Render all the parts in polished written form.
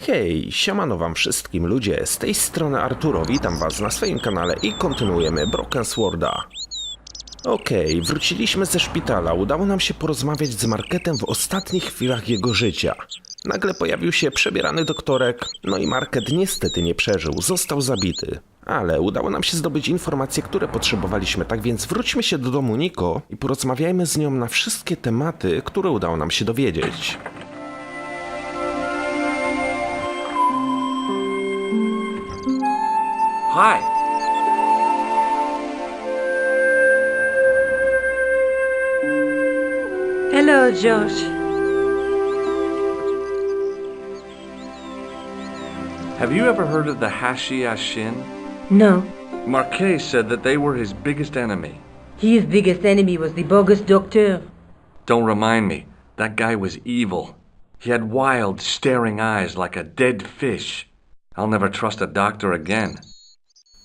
Hej, siemano wam wszystkim ludzie, z tej strony Arturo, witam was na swoim kanale i kontynuujemy Broken Sworda. Okej, wróciliśmy ze szpitala, udało nam się porozmawiać z Marketem w ostatnich chwilach jego życia. Nagle pojawił się przebierany doktorek, no i Market niestety nie przeżył, został zabity. Ale udało nam się zdobyć informacje, które potrzebowaliśmy, tak więc wróćmy się do domu Niko i porozmawiajmy z nią na wszystkie tematy, które udało nam się dowiedzieć. Hi. Hello, Josh. Have you ever heard of the Hashiashin? No. Marquet said that they were his biggest enemy. His biggest enemy was the bogus doctor. Don't remind me. That guy was evil. He had wild, staring eyes like a dead fish. I'll never trust a doctor again.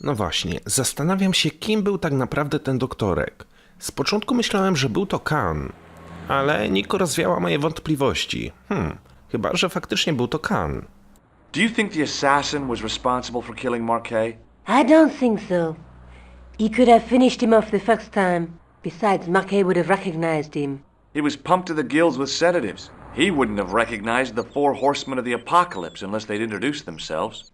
No właśnie, zastanawiam się, kim był tak naprawdę ten doktorek. Z początku myślałem, że był to Khan, ale Niko rozwiała moje wątpliwości. Chyba że faktycznie był to Khan. Do you think the assassin was responsible for killing Marquet? I don't think so. He could have finished him off the first time. Besides, Marquet would have recognized him. He was pumped to the gills with sedatives. He wouldn't have recognized the four horsemen of the apocalypse unless they'd introduced themselves.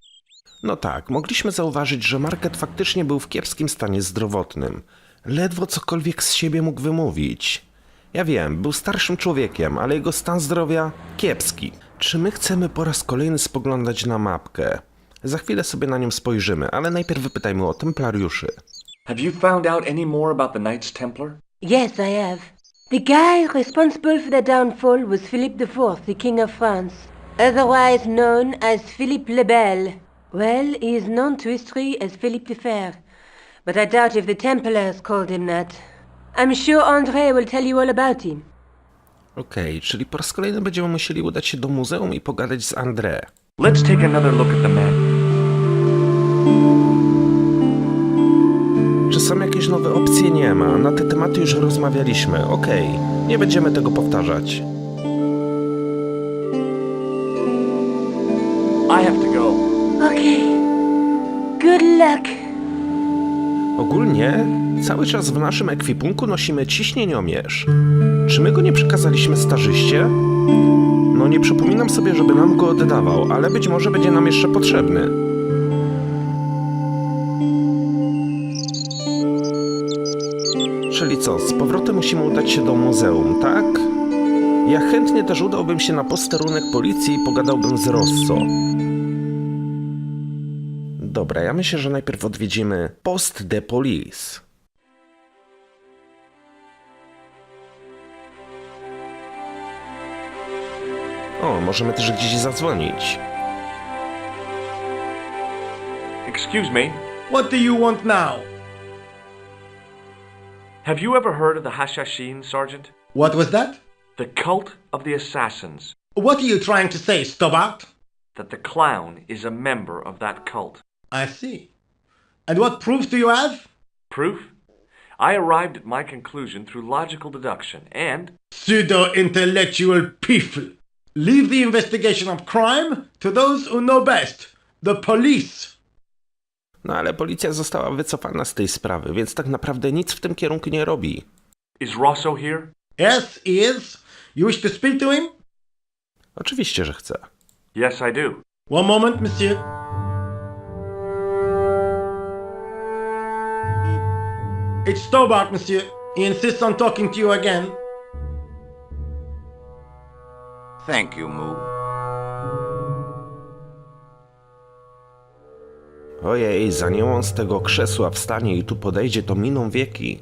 No tak, mogliśmy zauważyć, że Market faktycznie był w kiepskim stanie zdrowotnym. Ledwo cokolwiek z siebie mógł wymówić. Ja wiem, był starszym człowiekiem, ale jego stan zdrowia kiepski. Czy my chcemy po raz kolejny spoglądać na mapkę? Za chwilę sobie na nią spojrzymy, ale najpierw wypytajmy o templariuszy. Have you found out any more about the Knights Templar? Yes, I have. The guy responsible for their downfall was Philip IV, the King of France, otherwise known as Philippe le Bel. Well, he is known to history as Philippe the Fair, but I doubt if the Templars called him that. I'm sure André will tell you all about him. Okej, czyli po raz kolejny będziemy musieli udać się do muzeum i pogadać z André. Let's take another look at the map. Czy są jakieś nowe opcje? Nie ma. Na te tematy już rozmawialiśmy. Okej, nie będziemy tego powtarzać. I have to go. Okay. Good luck. Ogólnie cały czas w naszym ekwipunku nosimy ciśnieniomierz. Czy my go nie przekazaliśmy starzyście? No nie przypominam sobie, żeby nam go oddawał, ale być może będzie nam jeszcze potrzebny. Czyli co, z powrotem musimy udać się do muzeum, tak? Ja chętnie też udałbym się na posterunek policji i pogadałbym z Rosso. Dobra, ja myślę, że najpierw odwiedzimy Post de Police. O, możemy też gdzieś zadzwonić. Excuse me. What do you want now? Have you ever heard of the Hashashin, Sergeant? What was that? The cult of the assassins. What are you trying to say, Stobbard? That the clown is a member of that cult. I see. And what proof do you have? Proof? I arrived at my conclusion through logical deduction and... Pseudo-intellectual people. Leave the investigation of crime to those who know best. The police. No ale policja została wycofana z tej sprawy, więc tak naprawdę nic w tym kierunku nie robi. Is Rosso here? Yes, he is. You wish to speak to him? Oczywiście, że chcę. Yes, I do. One moment, monsieur. It's Stobbard, monsieur. He insists on talking to you again. Thank you, Moo. Ojej, zanim on z tego krzesła wstanie i tu podejdzie, to miną wieki.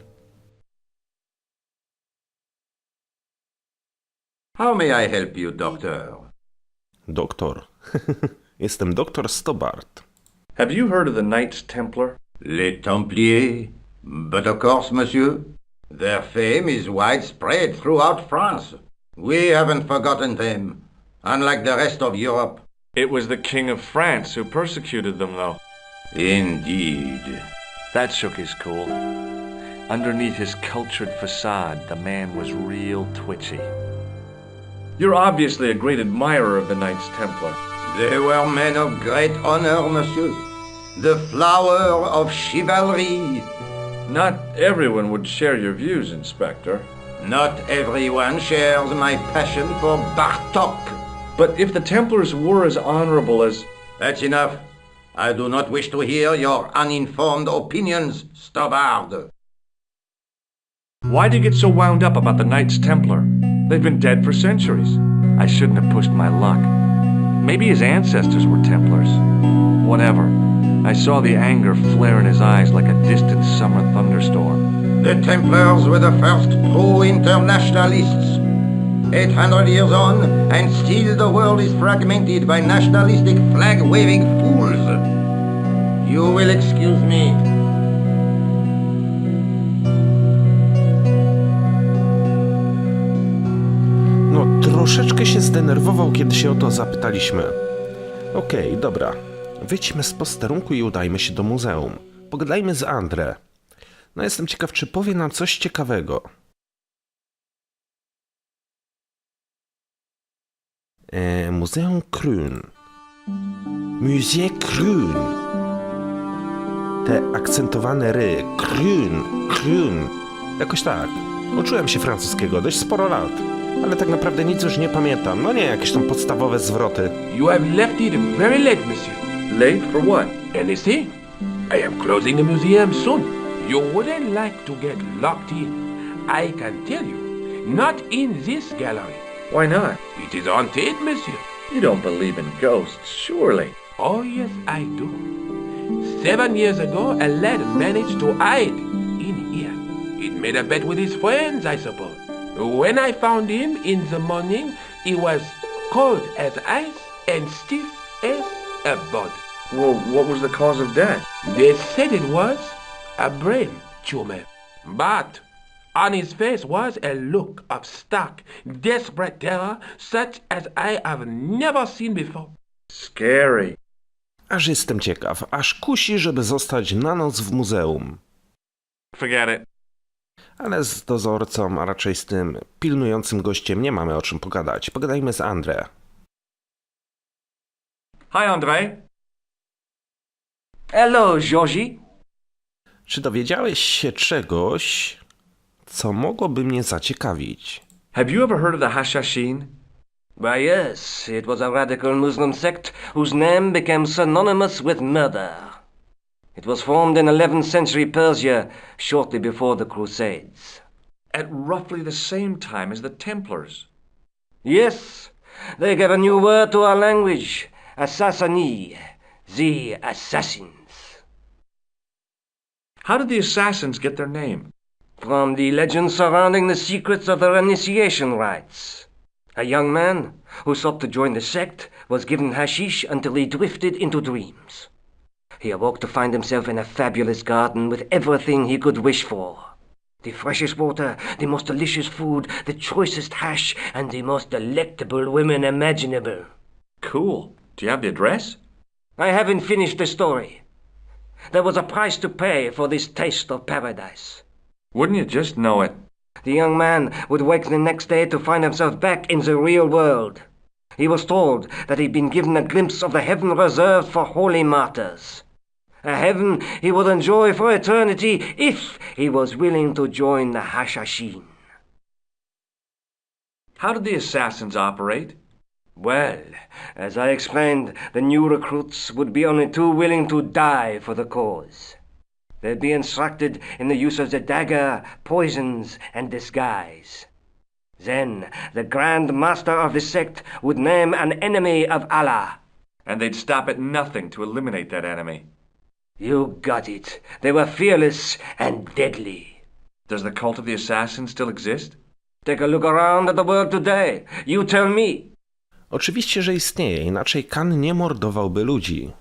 How may I help you, doctor? Doktor. Jestem doktor Stobbard. Have you heard of the Knights Templar? Les Templiers? But of course, monsieur. Their fame is widespread throughout France. We haven't forgotten them, unlike the rest of Europe. It was the King of France who persecuted them, though. Indeed. That shook his cool. Underneath his cultured facade, the man was real twitchy. You're obviously a great admirer of the Knights Templar. They were men of great honor, monsieur. The flower of chivalry. Not everyone would share your views, Inspector. Not everyone shares my passion for Bartok. But if the Templars were as honorable as... That's enough. I do not wish to hear your uninformed opinions, Stobbard. Why do you get so wound up about the Knights Templar? They've been dead for centuries. I shouldn't have pushed my luck. Maybe his ancestors were Templars. Whatever. I saw the anger flare in his eyes like a distant summer thunderstorm. The Templars were the first true internationalists. 800 years on, and still the world is fragmented by nationalistic flag-waving fools. You will excuse me. No, troszeczkę się zdenerwował, kiedy się o to zapytaliśmy. Okej, dobra. Wyjdźmy z posterunku i udajmy się do muzeum. Pogadajmy z André. No, jestem ciekaw, czy powie nam coś ciekawego. Muzeum Krün. Musée Krün. Te akcentowane ry. Krün, Krün. Jakoś tak. Uczyłem się francuskiego dość sporo lat. Ale tak naprawdę nic już nie pamiętam. No nie, jakieś tam podstawowe zwroty. You have left it very late, monsieur. Late for what? Anything? I am closing the museum soon. You wouldn't like to get locked in. I can tell you. Not in this gallery. Why not? It is haunted, monsieur. You don't believe in ghosts, surely. Oh, yes, I do. 7 years ago, a lad managed to hide in here. He made a bet with his friends, I suppose. When I found him in the morning, he was cold as ice and stiff as a board. Well, what was the cause of death? They said it was a brain tumor. But on his face was a look of stark, desperate terror such as I have never seen before. Scary. Aż jestem ciekaw, aż kusi, żeby zostać na noc w muzeum. Forget it. Ale z dozorcą, a raczej z tym pilnującym gościem nie mamy o czym pogadać. Pogadajmy z André. Hi, André. Hello, Georgie. Czy dowiedziałeś się czegoś, co mogłoby mnie zaciekawić? Have you ever heard of the Hashashin? Why, yes, it was a radical Muslim sect whose name became synonymous with murder. It was formed in 11th century Persia, shortly before the Crusades. At roughly the same time as the Templars. Yes, they gave a new word to our language, Assassini, the assassins. How did the assassins get their name? From the legends surrounding the secrets of their initiation rites. A young man who sought to join the sect was given hashish until he drifted into dreams. He awoke to find himself in a fabulous garden with everything he could wish for. The freshest water, the most delicious food, the choicest hash, and the most delectable women imaginable. Cool. Do you have the address? I haven't finished the story. There was a price to pay for this taste of paradise. Wouldn't you just know it? The young man would wake the next day to find himself back in the real world. He was told that he'd been given a glimpse of the heaven reserved for holy martyrs. A heaven he would enjoy for eternity if he was willing to join the Hashashin. How did the assassins operate? Well, as I explained, the new recruits would be only too willing to die for the cause. They'd be instructed in the use of the dagger, poisons, and disguise. Then the Grand Master of the sect would name an enemy of Allah. And they'd stop at nothing to eliminate that enemy. You got it. They were fearless and deadly. Does the cult of the assassins still exist? Take a look around at the world today. You tell me. Oczywiście, że istnieje, inaczej Kan nie mordowałby ludzi.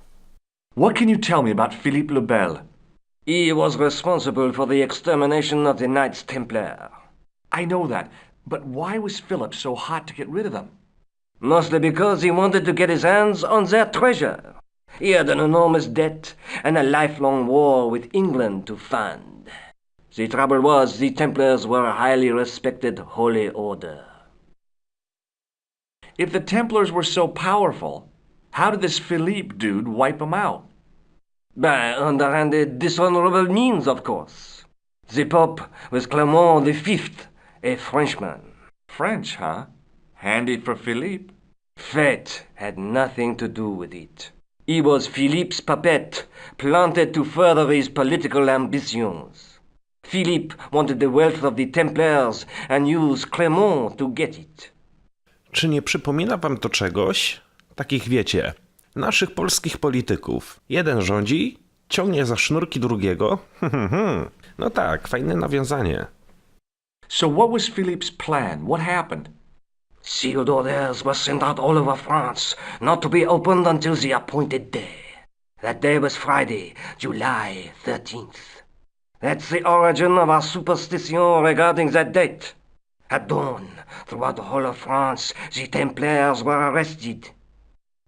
What can you tell me about Philippe le Bel? He was responsible for the extermination of the Knights Templar. I know that, but why was Philip so hot to get rid of them? Mostly because he wanted to get his hands on their treasure. He had an enormous debt and a lifelong war with England to fund. The trouble was, the Templars were a highly respected holy order. If the Templars were so powerful, how did this Philippe dude wipe them out? By underhanded, dishonorable means, of course. The Pope was Clement V, a Frenchman. French, huh? Handy for Philippe. Fate had nothing to do with it. He was Philippe's puppet, planted to further his political ambitions. Philippe wanted the wealth of the Templars and used Clement to get it. Czy nie przypomina wam to czegoś? Takich wiecie, naszych polskich polityków. Jeden rządzi, ciągnie za sznurki drugiego. No tak, fajne nawiązanie. So what was Philippe's plan? What happened? Sealed orders were sent out all over France, not to be opened until the appointed day. That day was Friday, July 13th. That's the origin of our superstition regarding that date. At dawn, throughout the whole of France, the Templars were arrested.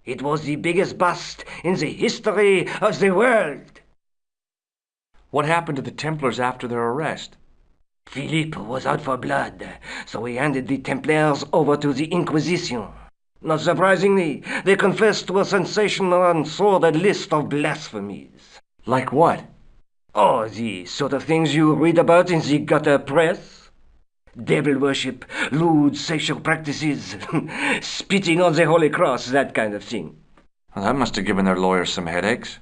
It was the biggest bust in the history of the world. What happened to the Templars after their arrest? Philippe was out for blood, so he handed the Templars over to the Inquisition. Not surprisingly, they confessed to a sensational and sordid list of blasphemies. Like what? Oh, the sort of things you read about in the gutter press. Devil worship, lewd sexual practices, spitting on the Holy Cross, that kind of thing. Well, that must have given their lawyers some headaches.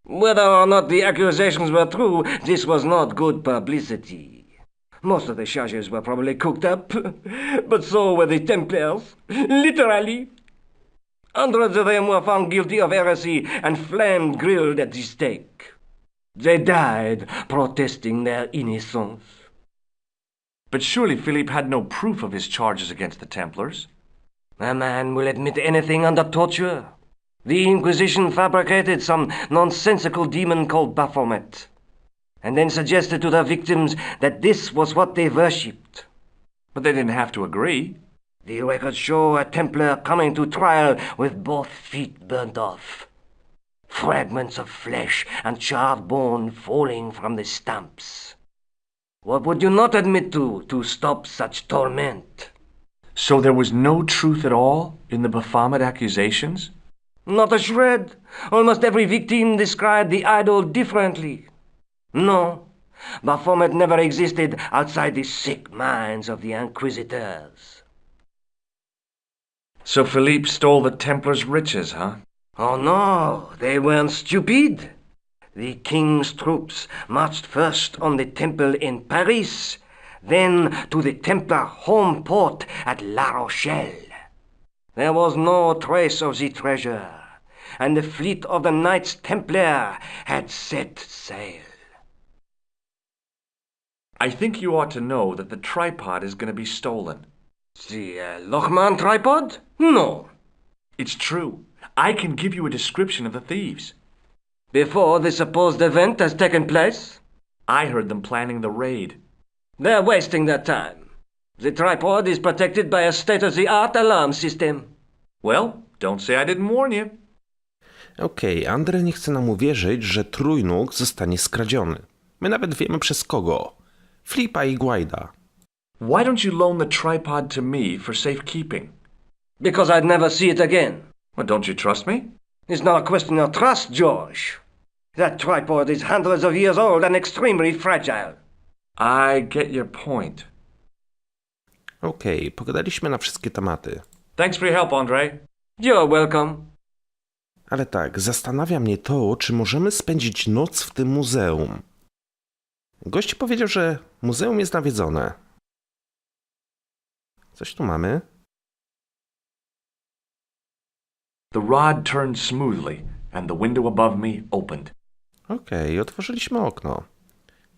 Whether or not the accusations were true, this was not good publicity. Most of the charges were probably cooked up, but so were the Templars, literally. Hundreds of them were found guilty of heresy and flamed grilled at the stake. They died protesting their innocence. But surely Philippe had no proof of his charges against the Templars. A man will admit anything under torture. The Inquisition fabricated some nonsensical demon called Baphomet, and then suggested to their victims that this was what they worshipped. But they didn't have to agree. The records show a Templar coming to trial with both feet burnt off. Fragments of flesh and charred bone falling from the stumps. What would you not admit to stop such torment? So there was no truth at all in the Baphomet accusations? Not a shred. Almost every victim described the idol differently. No, Baphomet never existed outside the sick minds of the inquisitors. So Philippe stole the Templars' riches, huh? Oh no, they weren't stupid. The king's troops marched first on the temple in Paris, then to the Templar home port at La Rochelle. There was no trace of the treasure, and the fleet of the Knights Templar had set sail. I think you ought to know that the tripod is going to be stolen. The Lochman tripod? No. It's true. I can give you a description of the thieves. Before the supposed event has taken place? I heard them planning the raid. They're wasting their time. The tripod is protected by a state-of-the-art alarm system. Well, don't say I didn't warn you. Okej, Andre nie chce nam uwierzyć, że trójnóg zostanie skradziony. My nawet wiemy przez kogo. Flipa i Guajda. Why don't you loan the tripod to me for safekeeping? Because I'd never see it again. Well, don't you trust me? It's not a question of trust, George. That tripod is hundreds of years old and extremely fragile. I get your point. Okej, pogadaliśmy na wszystkie tematy. Thanks for your help, Andre. You're welcome. Ale tak, zastanawia mnie to, czy możemy spędzić noc w tym muzeum. Gość powiedział, że muzeum jest nawiedzone. Coś tu mamy? The rod turned smoothly, and the window above me opened. Okej, otworzyliśmy okno.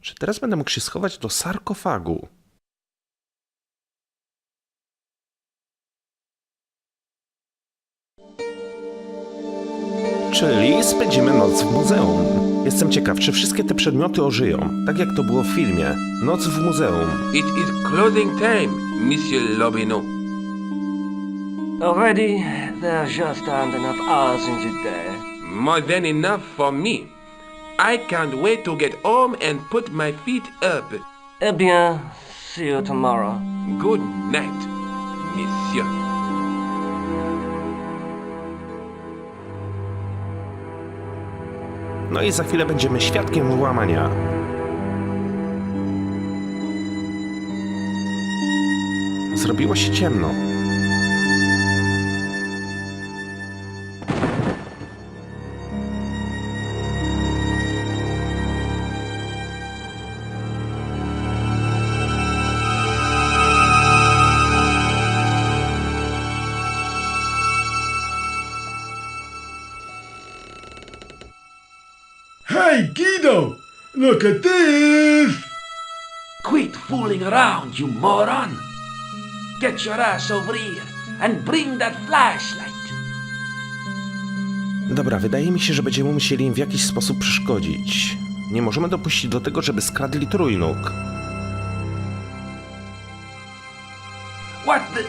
Czy teraz będę mógł się schować do sarkofagu? Czyli spędzimy noc w muzeum. Jestem ciekaw, czy wszystkie te przedmioty ożyją, tak jak to było w filmie. Noc w muzeum. It is closing time, Monsieur Lobineau. Already, there just aren't enough hours in the day. More than enough for me. I can't wait to get home and put my feet up. Eh bien, see you tomorrow. Good night, monsieur. No i za chwilę będziemy świadkiem włamania. Zrobiło się ciemno. Hey, Guido! Look at this! Quit fooling around, you moron! Get your ass over here and bring that flashlight. Dobra, wydaje mi się, że będziemy musieli im w jakiś sposób przeszkodzić. Nie możemy dopuścić do tego, żeby skradli trójnóg. What the...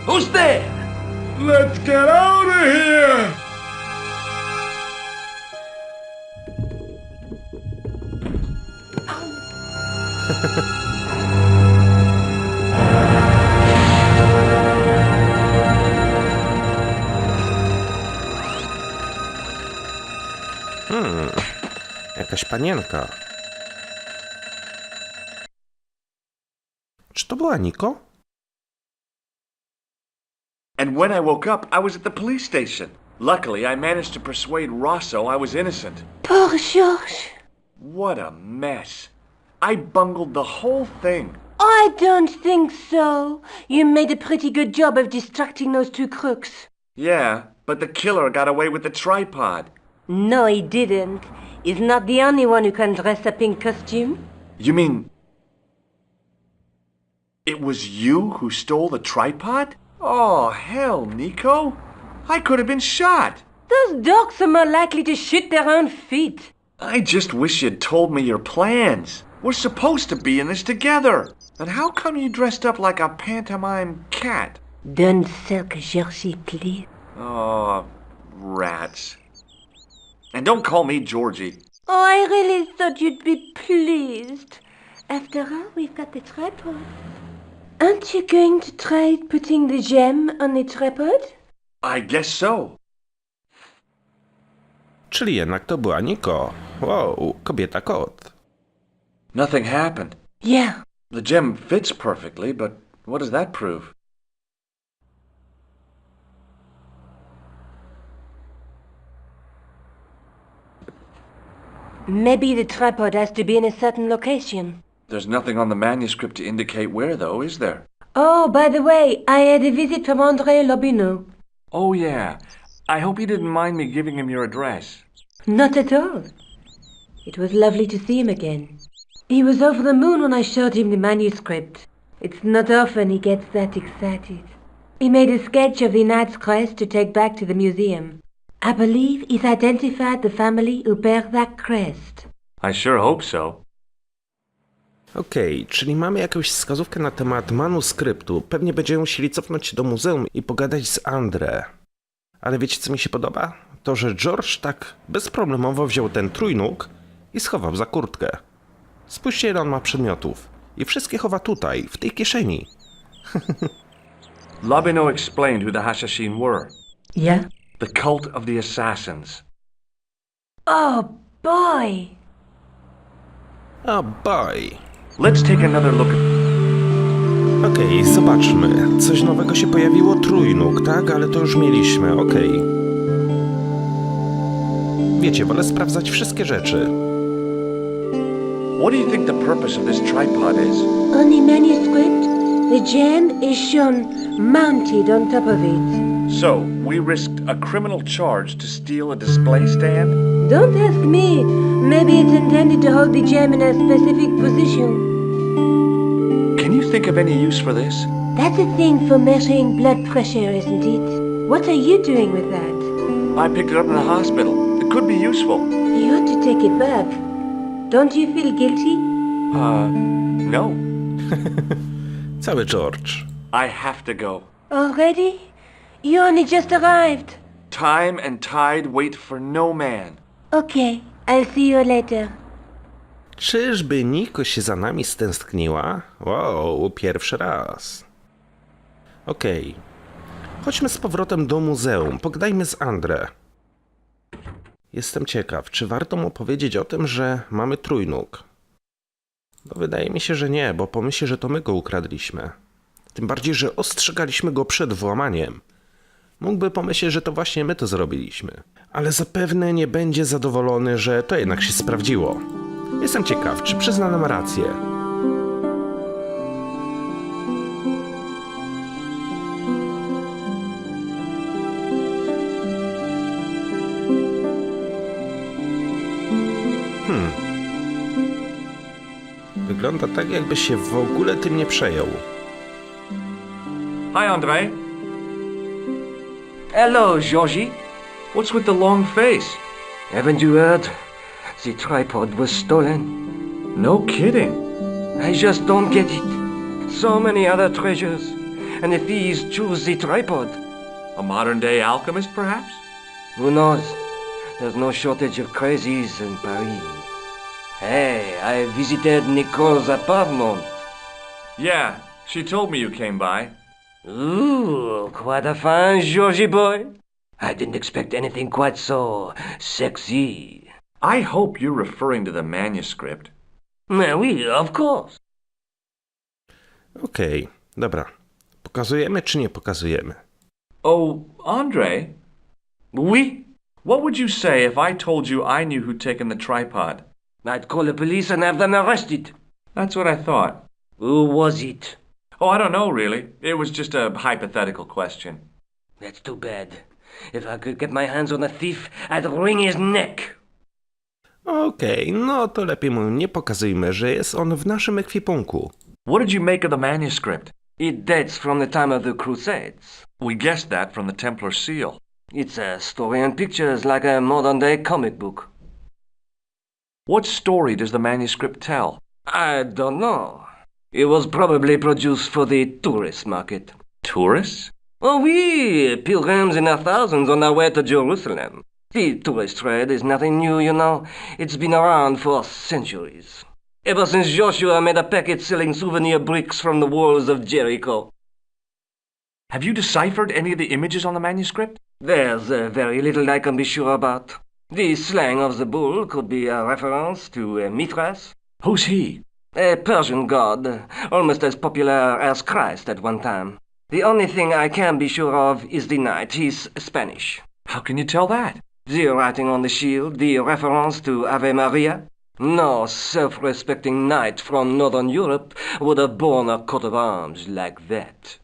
Who's there? Let's get out of here! Jakaś panienka. Czy to była Niko? And when I woke up, I was at the police station. Luckily, I managed to persuade Rosso I was innocent. Poor George. What a mess. I bungled the whole thing. I don't think so. You made a pretty good job of distracting those two crooks. Yeah, but the killer got away with the tripod. No, he didn't. He's not the only one who can dress up in costume. You mean... it was you who stole the tripod? Oh, hell, Nico. I could have been shot. Those dogs are more likely to shoot their own feet. I just wish you'd told me your plans. We're supposed to be in this together. And how come you dressed up like a pantomime cat? Don't sulk, Georgie, please. Oh, rats. And don't call me Georgie. Oh, I really thought you'd be pleased. After all, we've got the tripod. Aren't you going to try putting the gem on the tripod? I guess so. Czyli jednak to była Niko. Wow, kobieta kot. Nothing happened. Yeah. The gem fits perfectly, but what does that prove? Maybe the tripod has to be in a certain location. There's nothing on the manuscript to indicate where, though, is there? Oh, by the way, I had a visit from André Lobineau. Oh, yeah. I hope you didn't mind me giving him your address. Not at all. It was lovely to see him again. He was over the moon when I showed him the manuscript. It's not often he gets that excited. He made a sketch of the knight's crest to take back to the museum. I believe he's identified the family who bear that crest. I sure hope so. Okej, czyli mamy jakąś wskazówkę na temat manuskryptu. Pewnie będziemy musieli cofnąć się do muzeum i pogadać z André. Ale wiecie, co mi się podoba? To, że George tak bezproblemowo wziął ten trójnóg i schował za kurtkę. Spójrzcie, ile on ma przedmiotów. I wszystkie chowa tutaj, w tej kieszeni. Lobineau explained who the Hashashin were. Yeah? The cult of the assassins. Oh, boy! O boy. Let's take another look at... Okej, zobaczmy. Coś nowego się pojawiło, trójnóg, tak? Ale to już mieliśmy, okej. Wiecie, wolę sprawdzać wszystkie rzeczy. What do you think the purpose of this tripod is? On the manuscript, the gem is shown mounted on top of it. So, we risked a criminal charge to steal a display stand? Don't ask me. Maybe it's intended to hold the gem in a specific position. Can you think of any use for this? That's a thing for measuring blood pressure, isn't it? What are you doing with that? I picked it up in the hospital. It could be useful. You ought to take it back. Don't you feel guilty? No. Cały George. I have to go. Already? You only just arrived. Time and tide wait for no man. Okay, I'll see you later. Czyżby Niko się za nami stęskniła? Wow, pierwszy raz. Okej. Chodźmy z powrotem do muzeum. Pogadajmy z André. Jestem ciekaw, czy warto mu powiedzieć o tym, że mamy trójnóg? No wydaje mi się, że nie, bo pomyśli, że to my go ukradliśmy. Tym bardziej, że ostrzegaliśmy go przed włamaniem. Mógłby pomyśleć, że to właśnie my to zrobiliśmy. Ale zapewne nie będzie zadowolony, że to jednak się sprawdziło. Jestem ciekaw, czy przyzna nam rację. Wygląda tak, jakby się w ogóle tym nie przejął. Hi, André. Hello, Georgie. What's with the long face? Haven't you heard? The tripod was stolen. No kidding. I just don't get it. So many other treasures, and the thieves choose the tripod. A modern-day alchemist, perhaps? Who knows? There's no shortage of crazies in Paris. Hey, I visited Nicole's apartment. Yeah, she told me you came by. Ooh, quite a fine Georgie boy. I didn't expect anything quite so sexy. I hope you're referring to the manuscript. Oui, of course. Okej, dobra. Pokazujemy czy nie pokazujemy? Oh, André, Oui? what would you say if I told you I knew who'd taken the tripod? I'd call the police and have them arrested. That's what I thought. Who was it? Oh, I don't know, really. It was just a hypothetical question. That's too bad. If I could get my hands on the thief, I'd wring his neck. Okej, no to lepiej mu nie pokazujmy, że jest on w naszym ekwipunku. What did you make of the manuscript? It dates from the time of the Crusades. We guessed that from the Templar seal. It's a story and pictures like a modern-day comic book. What story does the manuscript tell? I don't know. It was probably produced for the tourist market. Tourists? Oh, oui, pilgrims in their thousands on their way to Jerusalem. The tourist trade is nothing new, you know. It's been around for centuries. Ever since Joshua made a packet selling souvenir bricks from the walls of Jericho. Have you deciphered any of the images on the manuscript? There's very little I can be sure about. The slang of the bull could be a reference to Mithras. Who's he? A Persian god, almost as popular as Christ at one time. The only thing I can be sure of is the knight. He's Spanish. How can you tell that? The writing on the shield, the reference to Ave Maria. No self-respecting knight from Northern Europe would have borne a coat of arms like that.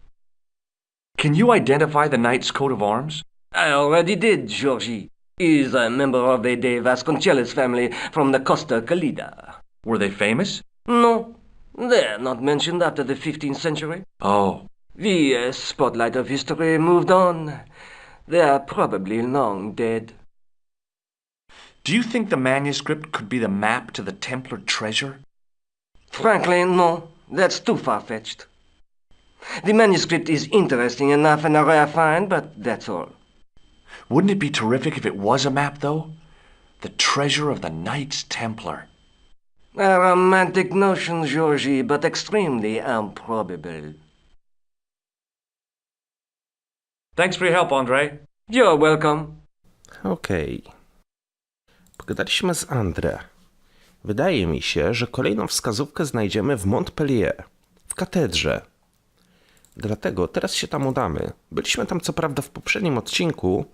Can you identify the knight's coat of arms? I already did, Georgie. He's a member of the De Vasconcelos family from the Costa Calida. Were they famous? No, they're not mentioned after the 15th century. Oh. The spotlight of history moved on. They're probably long dead. Do you think the manuscript could be the map to the Templar treasure? Frankly, no. That's too far-fetched. The manuscript is interesting enough and a rare find, but that's all. Wouldn't it be terrific if it was a map, though? The treasure of the Knights Templar. A romantic notion, Georgie, but extremely improbable. Thanks for your help, André. You're welcome. Okej. Pogadaliśmy z André. Wydaje mi się, że kolejną wskazówkę znajdziemy w Montpellier, w katedrze. Dlatego teraz się tam udamy. Byliśmy tam co prawda w poprzednim odcinku,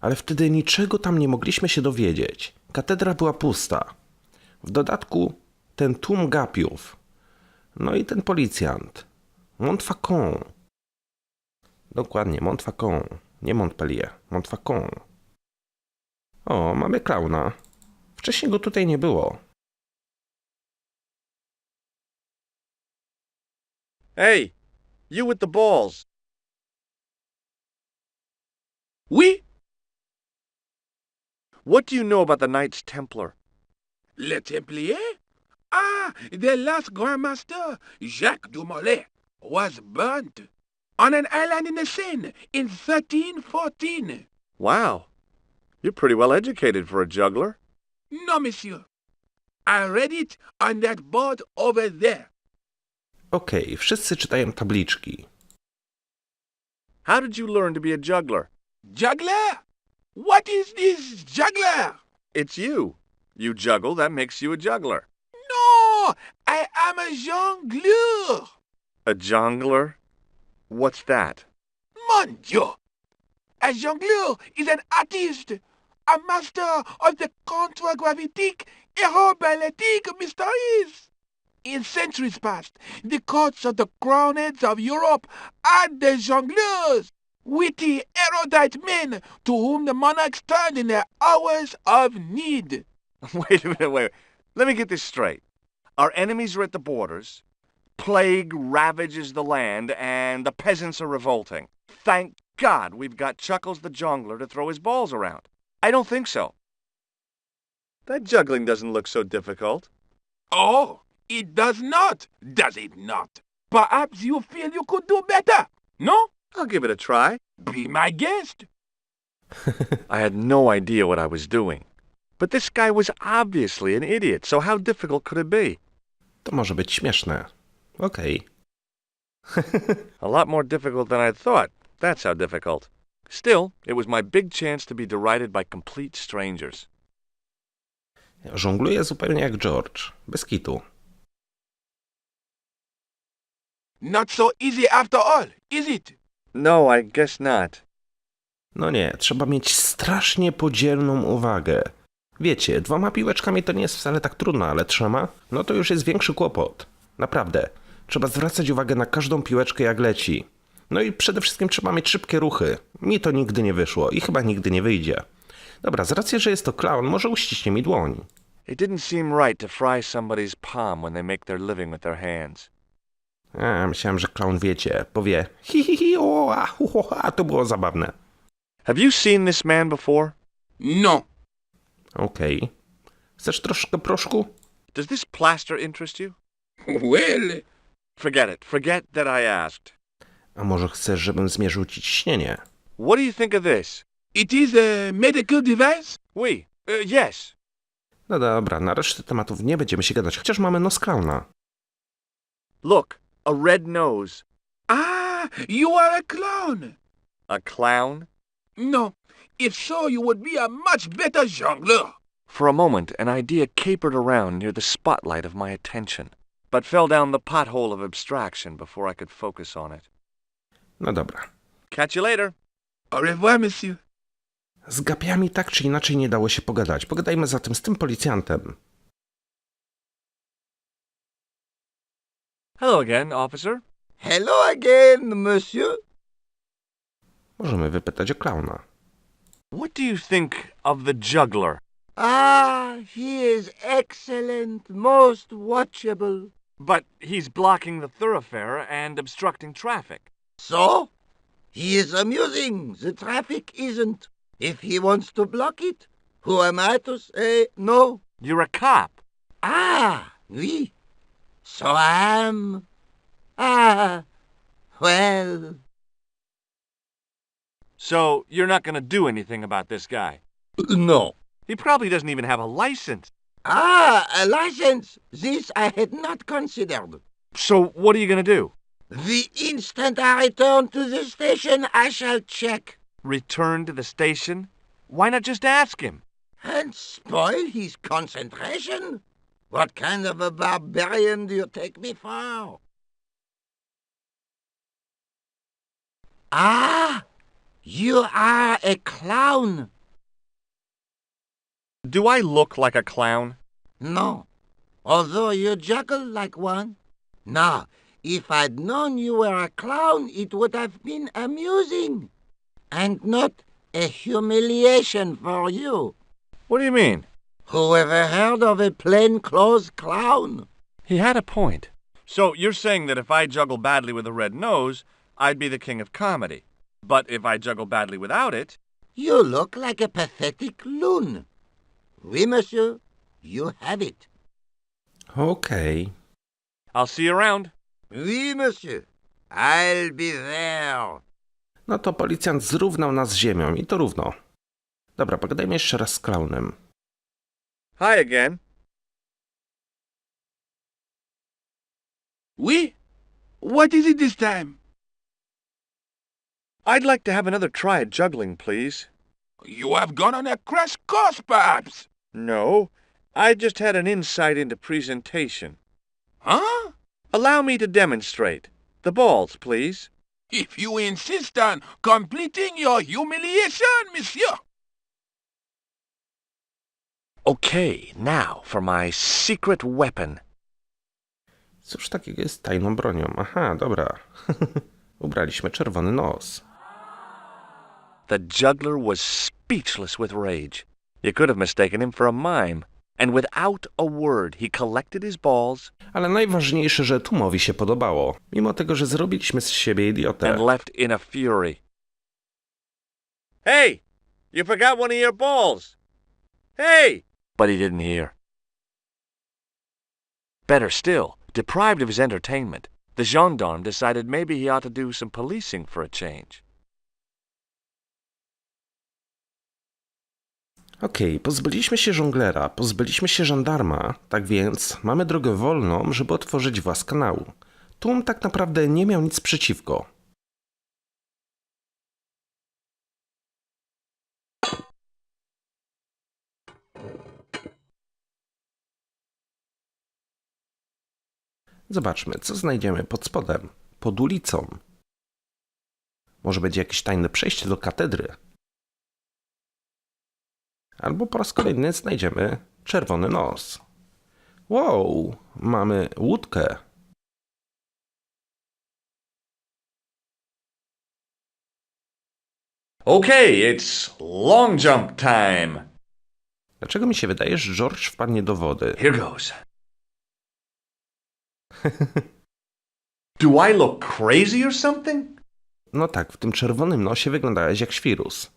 ale wtedy niczego tam nie mogliśmy się dowiedzieć. Katedra była pusta. W dodatku ten tłum gapiów. No i ten policjant. Montfaucon. Dokładnie, Montfaucon. Nie Montpellier. Montfaucon. O, mamy klauna. Wcześniej go tutaj nie było. Hey, you with the balls. Oui, What do you know about the Knights Templar? le Templier? Ah, the last Grand Master, Jacques du Molay, was burnt on an island in the Seine in 1314. Wow, you're pretty well educated for a juggler. No, monsieur. I read it on that board over there. Okej, wszyscy czytają tabliczki. How did you learn to be a juggler? Juggler? What is this juggler? It's you. You juggle, that makes you a juggler. No, I am a jongleur. A jongler? What's that? Mon Dieu! A jongleur is an artist, a master of the contragravitic aeroballetic mysteries. In centuries past, the courts of the crowned heads of Europe had the jongleurs, witty, erudite men to whom the monarchs turned in their hours of need. Wait a minute, wait. Let me get this straight. Our enemies are at the borders, plague ravages the land, and the peasants are revolting. Thank God we've got Chuckles the Jongler to throw his balls around. I don't think so. That juggling doesn't look so difficult. Oh, it does not, does it not? Perhaps you feel you could do better, no? I'll give it a try. Be my guest. I had no idea what I was doing. But this guy was obviously an idiot, so how difficult could it be? To może być śmieszne. Okej. A lot more difficult than I thought. That's how difficult. Still, it was my big chance to be derided by complete strangers. Żongluję zupełnie jak George. Bez kitu. Not so easy after all, is it? No, I guess not. No nie, trzeba mieć strasznie podzielną uwagę. Wiecie, 2 piłeczkami to nie jest wcale tak trudno, ale 3? No to już jest większy kłopot. Naprawdę. Trzeba zwracać uwagę na każdą piłeczkę jak leci. No i przede wszystkim trzeba mieć szybkie ruchy. Mi to nigdy nie wyszło i chyba nigdy nie wyjdzie. Dobra, z racji, że jest to klaun, może uściśnie mi dłoń. It didn't seem right to fry somebody's palm when they make their living with their hands. Myślałem, że klaun wiecie, powie hi hi hi o, a, hu, hu, a, to było zabawne. Have you seen this man before? No. Okej. Chcesz troszkę proszku? Does this plaster interest you? Well, Forget it. Forget that I asked. A może chcesz, żebym zmierzył ci ciśnienie? What do you think of this? it is a medical device? Oui. Yes. No dobra, na resztę tematów nie będziemy się gadać, chociaż mamy nos klauna. Look, a red nose. Ah, you are a clown. A clown? No, if so, you would be a much better jongleur. For a moment, an idea capered around near the spotlight of my attention, but fell down the pothole of abstraction before I could focus on it. No dobra. Catch you later. Au revoir, monsieur. Z gapiami tak czy inaczej nie dało się pogadać. Pogadajmy zatem z tym policjantem. Hello again, officer. Hello again, monsieur. Możemy wypytać o klauna. What do you think of the juggler? Ah, he is excellent, most watchable. But he's blocking the thoroughfare and obstructing traffic. So? He is amusing. The traffic isn't. If he wants to block it, who am I to say no? You're a cop. Ah, oui. So I am. Ah, well. So you're not going to do anything about this guy? No. He probably doesn't even have a license. Ah, a license. This I had not considered. So what are you going to do? The instant I return to the station, I shall check. Return to the station? Why not just ask him? And spoil his concentration? What kind of a barbarian do you take me for? Ah, you are a clown. Do I look like a clown? No, although you juggle like one. Now, if I'd known you were a clown, it would have been amusing. And not a humiliation for you. What do you mean? Who ever heard of a plain-clothes clown? He had a point. So you're saying that if I juggle badly with a red nose, I'd be the king of comedy. But if I juggle badly without it... You look like a pathetic loon. Oui, monsieur, you have it. Okej. I'll see you around. Oui, monsieur, I'll be there. No to policjant zrównał nas z ziemią i to równo. Dobra, pogadajmy jeszcze raz z klaunem. Hi again. Oui? What is it this time? I'd like to have another try at juggling, please. You have gone on a crash course, perhaps? No, I just had an insight into presentation. Huh? Allow me to demonstrate. The balls, please. If you insist on completing your humiliation, monsieur. Okay, now for my secret weapon. Cóż takiego jest tajną bronią? Aha, dobra. Ubraliśmy czerwony nos. The juggler was speechless with rage. You could have mistaken him for a mime. And without a word, he collected his balls Ale najważniejsze, że tłumowi się podobało. Mimo tego, że zrobiliśmy z siebie idiotę. and left in a fury. Hey! You forgot one of your balls! Hey! But he didn't hear. Better still, deprived of his entertainment, the gendarme decided maybe he ought to do some policing for a change. Okej, pozbyliśmy się żonglera, pozbyliśmy się żandarma, tak więc mamy drogę wolną, żeby otworzyć włas kanału. Tłum tak naprawdę nie miał nic przeciwko. Zobaczmy, co znajdziemy pod spodem, pod ulicą. Może będzie jakieś tajne przejście do katedry. Albo po raz kolejny znajdziemy czerwony nos. Wow, mamy łódkę. Okay, it's long jump time. Dlaczego mi się wydaje, że George wpadnie do wody? Here goes. Do I look crazy or something? No tak, w tym czerwonym nosie wyglądałeś jak świrus.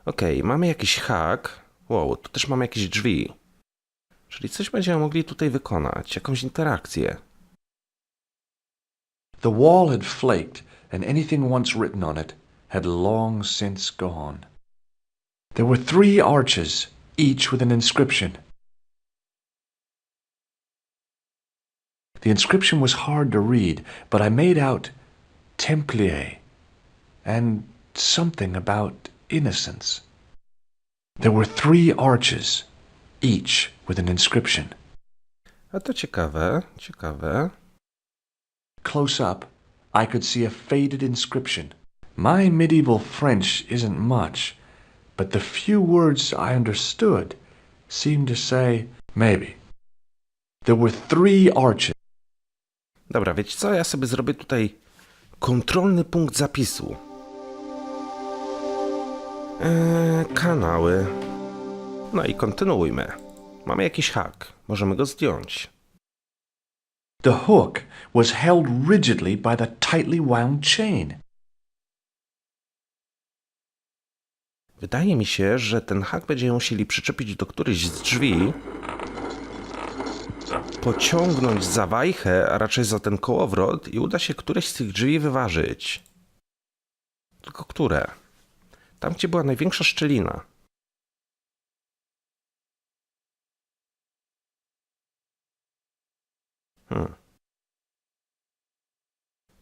Okej, mamy jakiś hak. Wow, tu też mamy jakieś drzwi. Czyli coś będziemy mogli tutaj wykonać, jakąś interakcję. The wall had flaked, and anything once written on it had long since gone. There were 3 arches, each with an inscription. The inscription was hard to read, but I made out Templier and something about innocence. There were 3 arches, each with an inscription. A to ciekawe, ciekawe. Close up, I could see a faded inscription. My medieval French isn't much, but the few words I understood seemed to say, maybe. There were 3 arches. Dobra, wiecie co? Ja sobie zrobię tutaj kontrolny punkt zapisu. Kanały. No i kontynuujmy. Mamy jakiś hak. Możemy go zdjąć. The hook was held rigidly by the tightly wound chain. Wydaje mi się, że ten hak będziemy musieli przyczepić do którychś z drzwi, pociągnąć za wajchę, a raczej za ten kołowrot i uda się któreś z tych drzwi wyważyć. Tylko które? Tam, gdzie była największa szczelina.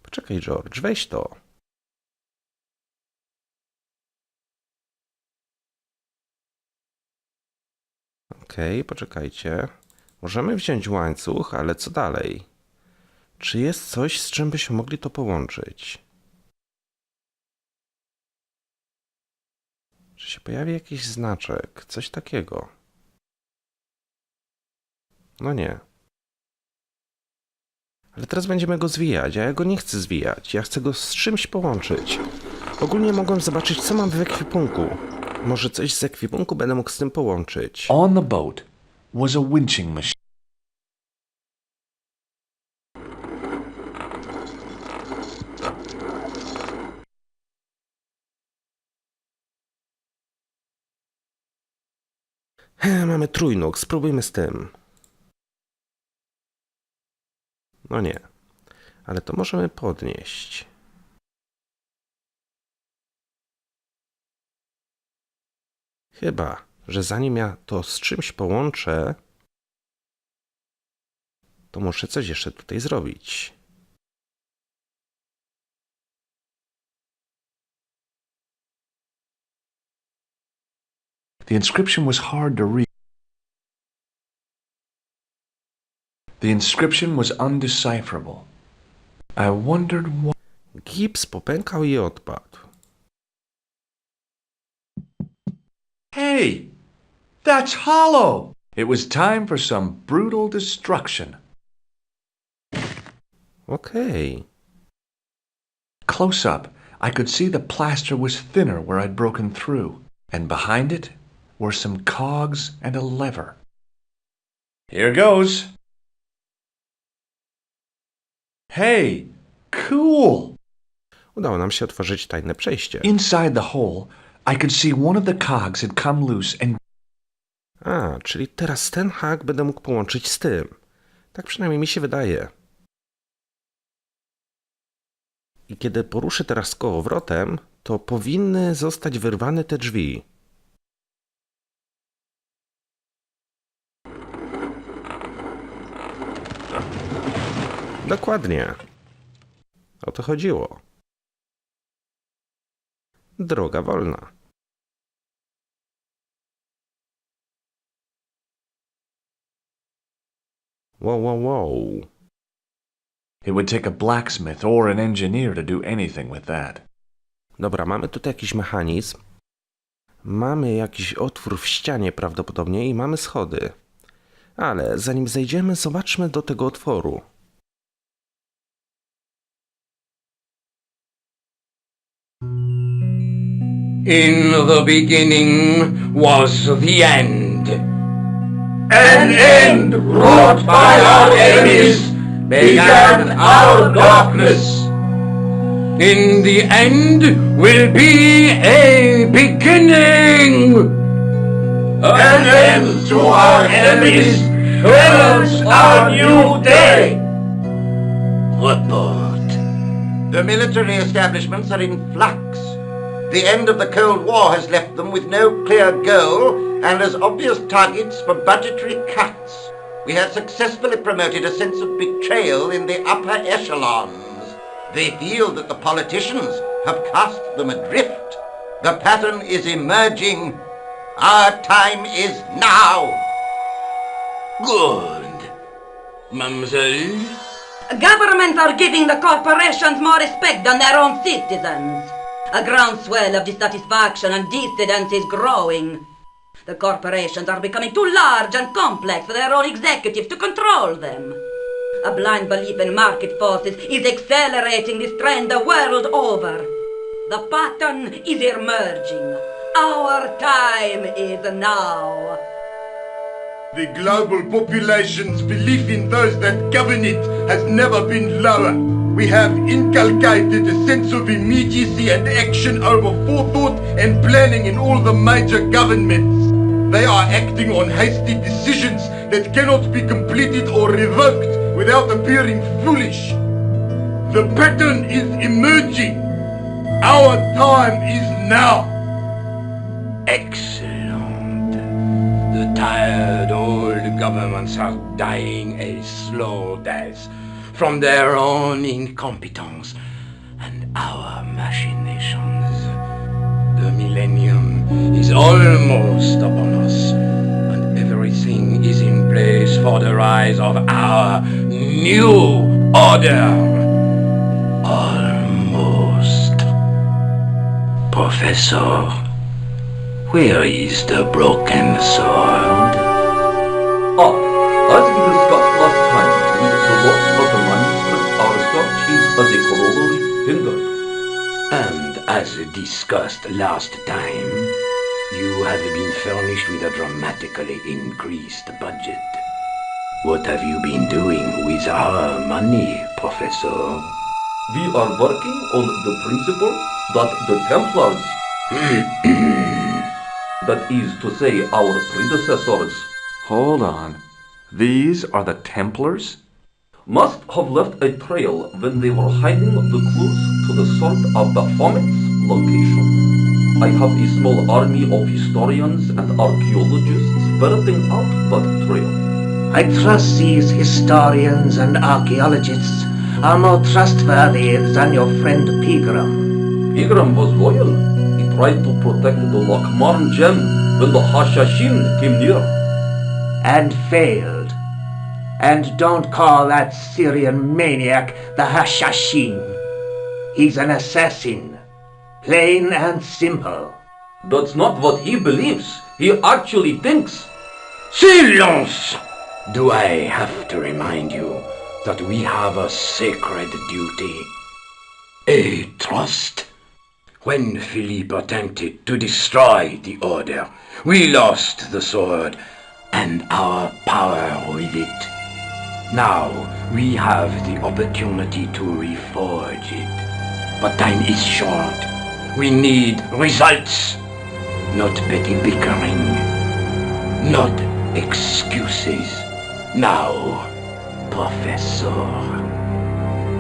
Poczekaj, George, weź to. Okej, poczekajcie. Możemy wziąć łańcuch, ale co dalej? Czy jest coś, z czym byśmy mogli to połączyć? Czy się pojawi jakiś znaczek? Coś takiego. No nie. Ale teraz będziemy go zwijać, a ja go nie chcę zwijać. Ja chcę go z czymś połączyć. Ogólnie mogłem zobaczyć, co mam w ekwipunku. Może coś z ekwipunku będę mógł z tym połączyć. On the boat was a winching machine. Mamy trójnóg, spróbujmy z tym. No nie. Ale to możemy podnieść. Chyba, że zanim ja to z czymś połączę, to muszę coś jeszcze tutaj zrobić. The inscription was hard to read. The inscription was undecipherable. I wondered what... Gips popękał i odpadł. Hey! That's hollow! It was time for some brutal destruction. Okej. Close up, I could see the plaster was thinner where I'd broken through, and behind it were some cogs and a lever. Here goes. Hey, cool! Udało nam się otworzyć tajne przejście. Inside the hole, I could see one of the cogs had come loose and... A, czyli teraz ten hak będę mógł połączyć z tym. Tak przynajmniej mi się wydaje. I kiedy poruszę teraz kołowrotem, to powinny zostać wyrwane te drzwi. Dokładnie. O to chodziło. Droga wolna. Wow. It would take a blacksmith or an engineer to do anything with that. Dobra, mamy tutaj jakiś mechanizm. Mamy jakiś otwór w ścianie prawdopodobnie i mamy schody. Ale zanim zejdziemy, zobaczmy do tego otworu. In the beginning was the end. An end wrought by our enemies began our darkness. In the end will be a beginning. An end to our enemies heralds our new day. Report. The military establishments are in flux. The end of the Cold War has left them with no clear goal and as obvious targets for budgetary cuts. We have successfully promoted a sense of betrayal in the upper echelons. They feel that the politicians have cast them adrift. The pattern is emerging. Our time is now. Good. Mademoiselle? Governments are giving the corporations more respect than their own citizens. A groundswell of dissatisfaction and dissidence is growing. The corporations are becoming too large and complex for their own executives to control them. A blind belief in market forces is accelerating this trend the world over. The pattern is emerging. Our time is now. The global population's belief in those that govern it has never been lower. We have inculcated a sense of immediacy and action over forethought and planning in all the major governments. They are acting on hasty decisions that cannot be completed or revoked without appearing foolish. The pattern is emerging. Our time is now. Excellent. The tired old governments are dying a slow death from their own incompetence and our machinations. The millennium is almost upon us, and everything is in place for the rise of our new order. Almost. Professor, where is the broken sword? As we discussed last time, with the loss of the manuscript, our search is as a corollary hindered. And as discussed last time, you have been furnished with a dramatically increased budget. What have you been doing with our money, Professor? We are working on the principle that the Templars, that is to say our predecessors, Hold on. These are the Templars? must have left a trail when they were hiding the clues to the sort of Baphomet's location. I have a small army of historians and archaeologists ferreting out that trail. I trust these historians and archaeologists are more trustworthy than your friend Pegram. Pegram was loyal. He tried to protect the Lockmarn gem when the Hashashin came near. And failed. And don't call that Syrian maniac the Hashashin. He's an assassin. Plain and simple. That's not what he believes. He actually thinks. Silence! Do I have to remind you that we have a sacred duty? A trust? When Philippe attempted to destroy the Order, we lost the sword and our power with it. Now we have the opportunity to reforge it. But time is short. We need results. Not petty bickering. Not excuses. Now, Professor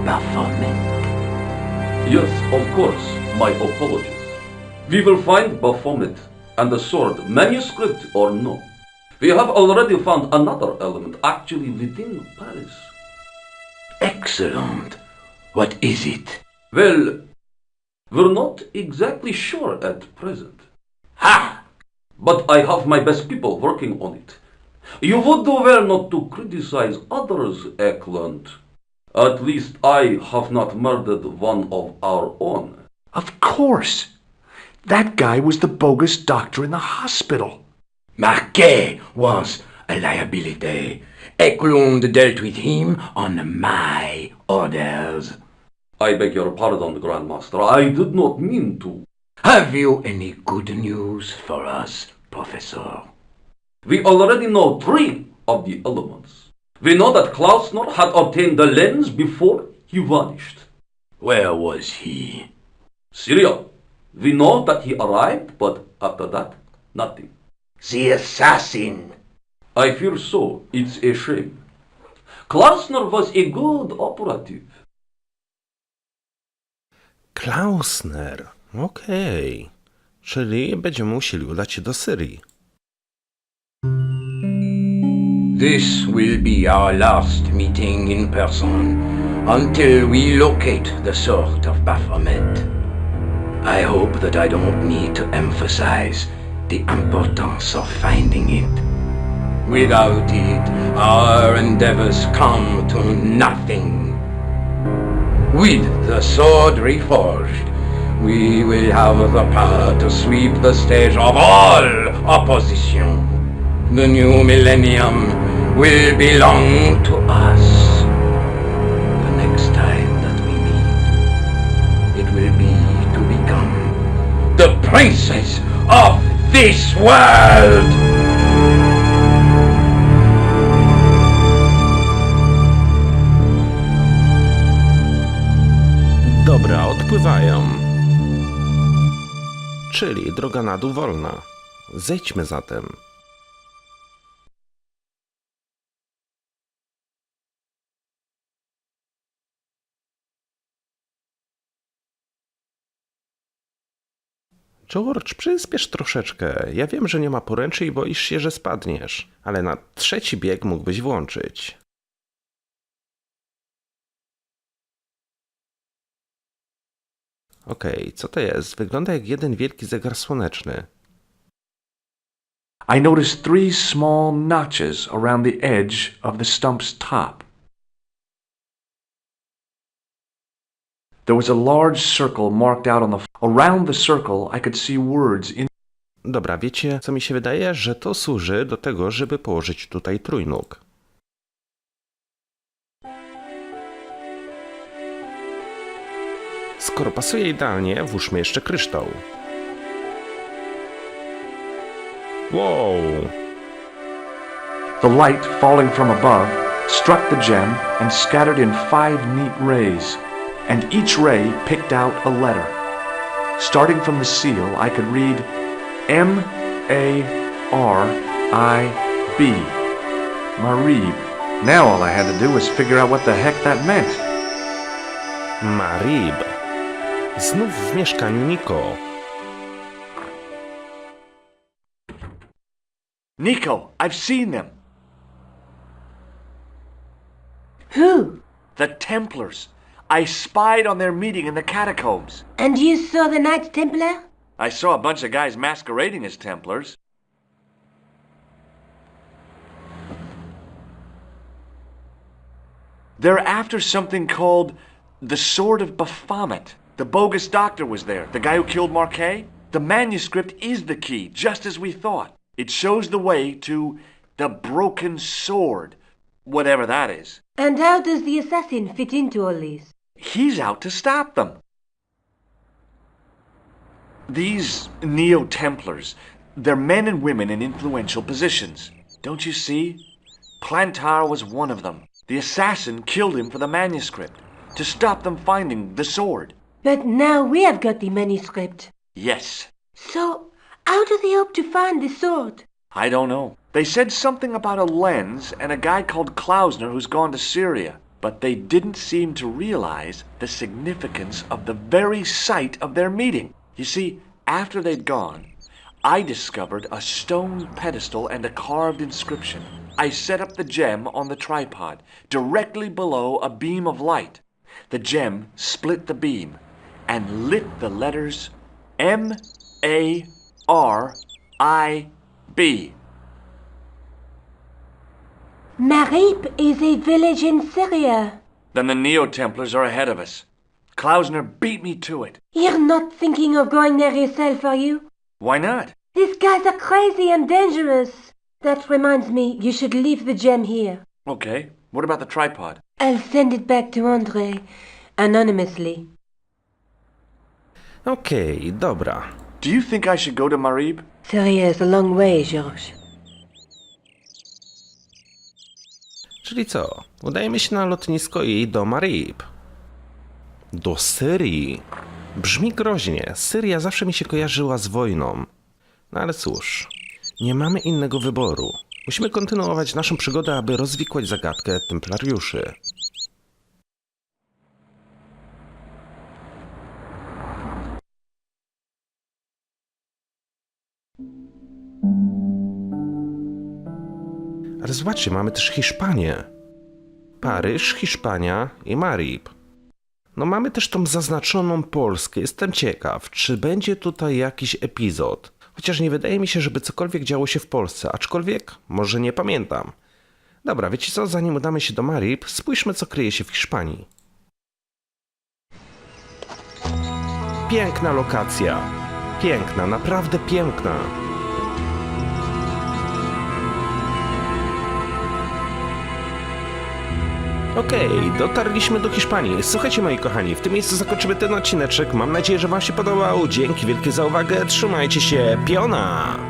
Baphomet. Yes, of course. My apologies. We will find Baphomet and the sword, manuscript or no. We have already found another element actually within Paris. Excellent. What is it? Well, we're not exactly sure at present. Ha! But I have my best people working on it. You would do well not to criticize others, Eklund. At least I have not murdered one of our own. Of course. That guy was the bogus doctor in the hospital. Marquet was a liability. Eklund dealt with him on my orders. I beg your pardon, Grandmaster. I did not mean to. Have you any good news for us, Professor? We already know 3 of the elements. We know that Klausner had obtained the lens before he vanished. Where was he? Syria. We know that he arrived, but after that, nothing. The assassin. I fear so. It's a shame. Klausner was a good operative. Klausner. Okej. Czyli będziemy musieli udać się do Syrii. This will be our last meeting in person until we locate the sword of Baphomet. I hope that I don't need to emphasize the importance of finding it. Without it, our endeavors come to nothing. With the sword reforged, we will have the power to sweep the stage of all opposition. The new millennium will belong to us. The next time that we meet, it will be to become the princes of this world! Dobra, odpływają. Czyli droga na dół wolna. Zejdźmy zatem. George, przyspiesz troszeczkę. Ja wiem, że nie ma poręczy i boisz się, że spadniesz. Ale na 3. bieg mógłbyś włączyć. Okej, co to jest? Wygląda jak jeden wielki zegar słoneczny. I noticed 3 small notches around the edge of the stump's top. There was a large circle marked out on the... Around the circle I could see words in... Dobra, wiecie, co mi się wydaje? Że to służy do tego, żeby położyć tutaj trójnóg. Skoro pasuje idealnie, włóżmy jeszcze kryształ. Wow! The light falling from above struck the gem and scattered in 5 neat rays, and each ray picked out a letter. Starting from the seal, I could read M-A-R-I-B. Marib. Now all I had to do was figure out what the heck that meant. Marib. Znów w mieszkaniu Nico. Nico, I've seen them. The Templars. I spied on their meeting in the catacombs. And you saw the Knights Templar? I saw a bunch of guys masquerading as Templars. They're after something called the Sword of Baphomet. The bogus doctor was there, the guy who killed Marquet. The manuscript is the key, just as we thought. It shows the way to the broken sword, whatever that is. And how does the assassin fit into all this? He's out to stop them. These Neo-Templars, they're men and women in influential positions. Don't you see? Plantar was one of them. The assassin killed him for the manuscript, to stop them finding the sword. But now we have got the manuscript. Yes. So, how do they hope to find the sword? I don't know. They said something about a lens and a guy called Klausner who's gone to Syria, but they didn't seem to realize the significance of the very site of their meeting. You see, after they'd gone, I discovered a stone pedestal and a carved inscription. I set up the gem on the tripod, directly below a beam of light. The gem split the beam and lit the letters M-A-R-I-B. Marib is a village in Syria. Then the Neo-Templars are ahead of us. Klausner beat me to it. You're not thinking of going there yourself, are you? Why not? These guys are crazy and dangerous. That reminds me, you should leave the gem here. Okay, what about the tripod? I'll send it back to André, anonymously. Okej, dobra. Do you think I should go to Marib? Syria is a long way, Georges. Czyli co? Udajemy się na lotnisko i do Marib. Do Syrii. Brzmi groźnie. Syria zawsze mi się kojarzyła z wojną. No ale cóż, nie mamy innego wyboru. Musimy kontynuować naszą przygodę, aby rozwikłać zagadkę templariuszy. Ale zobaczcie, mamy też Hiszpanię. Paryż, Hiszpania i Marib. No mamy też tą zaznaczoną Polskę. Jestem ciekaw, czy będzie tutaj jakiś epizod. Chociaż nie wydaje mi się, żeby cokolwiek działo się w Polsce. Aczkolwiek, może nie pamiętam. Dobra, wiecie co? Zanim udamy się do Marib, spójrzmy, co kryje się w Hiszpanii. Piękna lokacja. Piękna, naprawdę piękna. Okej, dotarliśmy do Hiszpanii. Słuchajcie, moi kochani, w tym miejscu zakończymy ten odcineczek. Mam nadzieję, że wam się podobał. Dzięki wielkie za uwagę. Trzymajcie się. Piona!